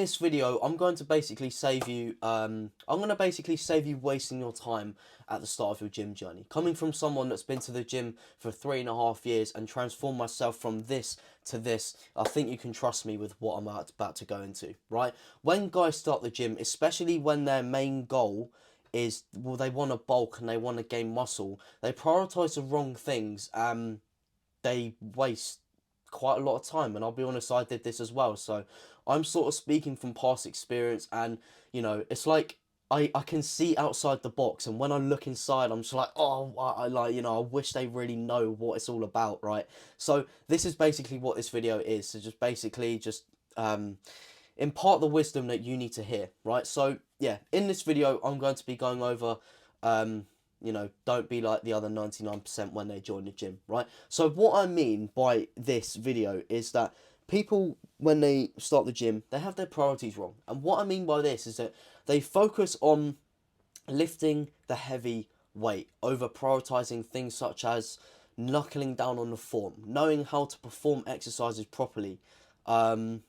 this video, I'm going to basically save you, wasting your time at the start of your gym journey. Coming from someone that's been to the gym for 3.5 years and transformed myself from this to this, I think you can trust me with what I'm about to go into, right? When guys start the gym, especially when their main goal is, well, they want to bulk and they want to gain muscle, they prioritize the wrong things. They waste quite a lot of time, and I'll be honest, I did this as well. So I'm sort of speaking from past experience, and it's like I can see outside the box, and when I look inside, I'm just like, oh, I like, I wish they really know what it's all about, right? So this is basically what this video is. So just basically just impart the wisdom that you need to hear, right? So yeah, in this video, I'm going to be going over don't be like the other 99% when they join the gym, right? So what I mean by this video is that people, when they start the gym, they have their priorities wrong. And what I mean by this is that they focus on lifting the heavy weight over prioritizing things such as knuckling down on the form, knowing how to perform exercises properly, mind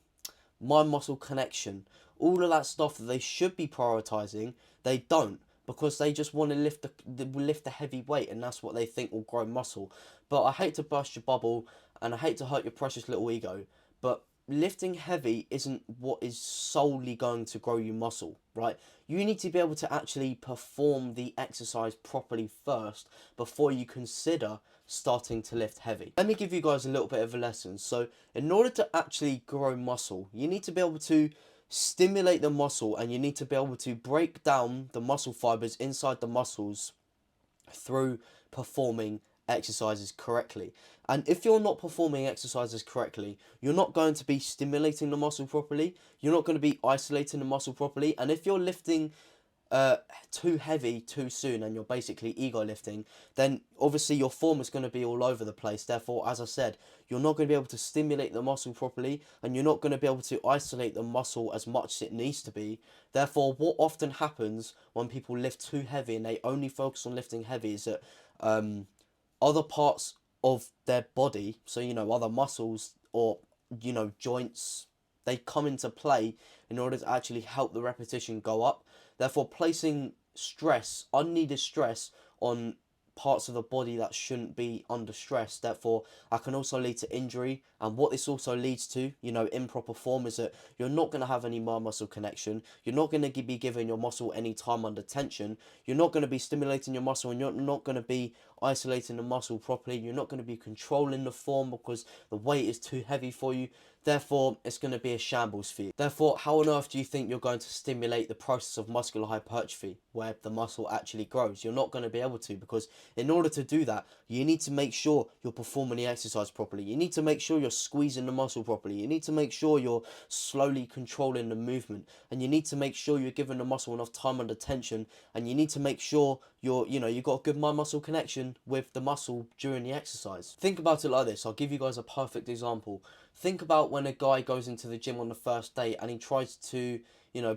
muscle connection, all of that stuff that they should be prioritizing, they don't, because they just want to lift the heavy weight, and that's what they think will grow muscle. But I hate to burst your bubble, and I hate to hurt your precious little ego, but lifting heavy isn't what is solely going to grow you muscle, right? You need to be able to actually perform the exercise properly first before you consider starting to lift heavy. Let me give you guys a little bit of a lesson. So in order to actually grow muscle, you need to be able to stimulate the muscle, and you need to be able to break down the muscle fibers inside the muscles through performing exercises correctly. And if you're not performing exercises correctly, you're not going to be stimulating the muscle properly, you're not going to be isolating the muscle properly, and if you're lifting too heavy too soon and you're basically ego lifting, then obviously your form is going to be all over the place. Therefore, as I said, you're not going to be able to stimulate the muscle properly, and you're not going to be able to isolate the muscle as much as it needs to be. Therefore, what often happens when people lift too heavy and they only focus on lifting heavy is that other parts of their body, so other muscles or joints, they come into play in order to actually help the repetition go up. Therefore, placing stress, unneeded stress, on parts of the body that shouldn't be under stress, therefore that can also lead to injury. And what this also leads to, improper form, is that you're not going to have any mind muscle connection, you're not going to be giving your muscle any time under tension, you're not going to be stimulating your muscle, and you're not going to be isolating the muscle properly, you're not going to be controlling the form because the weight is too heavy for you. Therefore, it's going to be a shambles for you. Therefore, how on earth do you think you're going to stimulate the process of muscular hypertrophy, where the muscle actually grows? You're not going to be able to, because in order to do that, you need to make sure you're performing the exercise properly. You need to make sure you're squeezing the muscle properly. You need to make sure you're slowly controlling the movement. And you need to make sure you're giving the muscle enough time under tension. And you need to make sure you've got a good mind muscle connection with the muscle during the exercise. Think about it like this. I'll give you guys a perfect example. Think about when a guy goes into the gym on the first day and he tries to,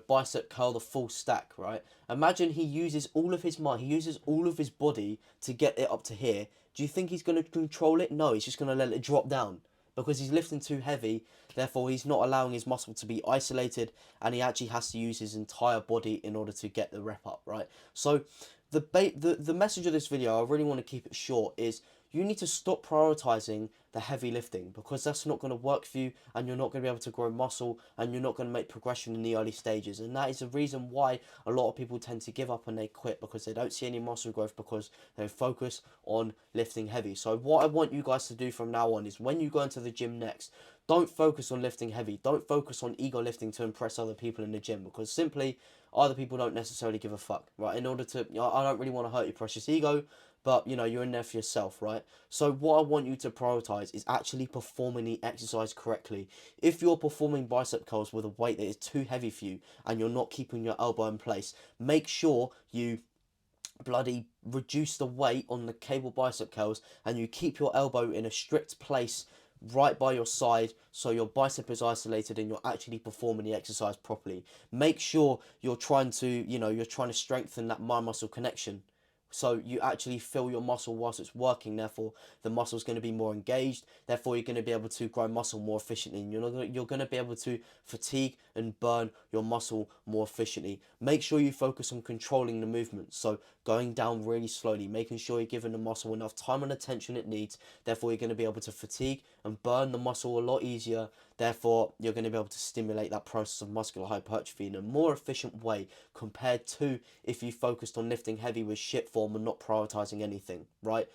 bicep curl the full stack, right? Imagine he uses all of his mind, he uses all of his body to get it up to here. Do you think he's going to control it? No, he's just going to let it drop down because he's lifting too heavy. Therefore, he's not allowing his muscle to be isolated, and he actually has to use his entire body in order to get the rep up, right? So the message of this video, I really want to keep it short, is you need to stop prioritizing the heavy lifting, because that's not going to work for you, and you're not going to be able to grow muscle, and you're not going to make progression in the early stages. And that is the reason why a lot of people tend to give up and they quit, because they don't see any muscle growth, because they focus on lifting heavy. So what I want you guys to do from now on is, when you go into the gym next, don't focus on lifting heavy. Don't focus on ego lifting to impress other people in the gym, because simply other people don't necessarily give a fuck, right? In order to, I don't really want to hurt your precious ego, but you're in there for yourself, right? So what I want you to prioritize is actually performing the exercise correctly. If you're performing bicep curls with a weight that is too heavy for you and you're not keeping your elbow in place, make sure you bloody reduce the weight on the cable bicep curls and you keep your elbow in a strict place right by your side, so your bicep is isolated and you're actually performing the exercise properly. Make sure you're trying to strengthen that mind muscle connection so you actually feel your muscle whilst it's working. Therefore, the muscle is going to be more engaged. Therefore, you're going to be able to grow muscle more efficiently, and you're going to be able to fatigue and burn your muscle more efficiently. Make sure you focus on controlling the movement, so going down really slowly, making sure you're giving the muscle enough time and attention it needs. Therefore, you're going to be able to fatigue and burn the muscle a lot easier. Therefore, you're going to be able to stimulate that process of muscular hypertrophy in a more efficient way compared to if you focused on lifting heavy with shit form and not prioritizing anything, right?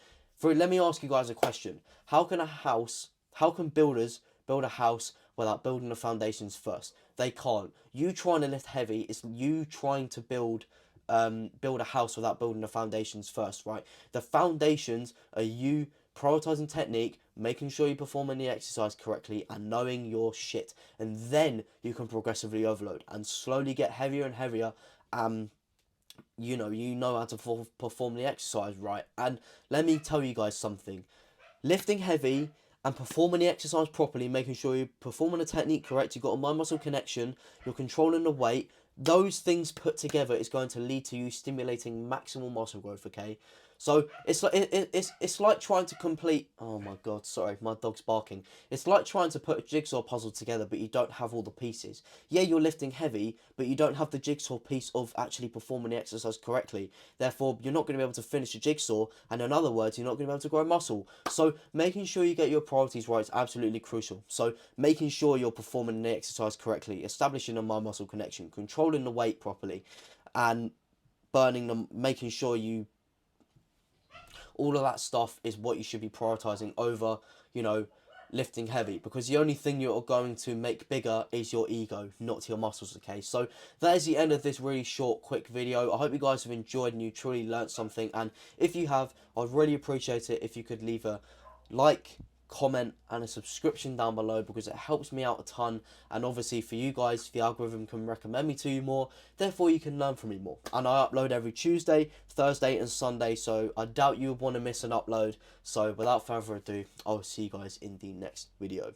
Let me ask you guys a question. How can builders build a house without building the foundations first? They can't. You trying to lift heavy is you trying to build a house without building the foundations first, right? The foundations are you prioritizing technique, making sure you perform any exercise correctly, and knowing your shit. And then you can progressively overload and slowly get heavier and heavier. You know how to perform the exercise right. And let me tell you guys something. Lifting heavy and performing the exercise properly, making sure you're performing the technique correct, you've got a mind-muscle connection, you're controlling the weight, those things put together is going to lead to you stimulating maximal muscle growth, okay? So it's like it's like trying to complete. Oh my god, sorry, my dog's barking. It's like trying to put a jigsaw puzzle together, but you don't have all the pieces. Yeah, you're lifting heavy, but you don't have the jigsaw piece of actually performing the exercise correctly. Therefore, you're not going to be able to finish the jigsaw, and in other words, you're not going to be able to grow muscle. So making sure you get your priorities right is absolutely crucial. So making sure you're performing the exercise correctly, establishing a mind muscle connection, controlling the weight properly, and burning them, making sure you, all of that stuff is what you should be prioritizing over, lifting heavy, because the only thing you're going to make bigger is your ego, not your muscles, okay? So that is the end of this really short, quick video. I hope you guys have enjoyed and you truly learnt something, and if you have, I'd really appreciate it if you could leave a like, comment and a subscription down below, because it helps me out a ton, and obviously for you guys, the algorithm can recommend me to you more, therefore you can learn from me more. And I upload every Tuesday, Thursday and Sunday, so I doubt you would want to miss an upload. So without further ado, I'll see you guys in the next video.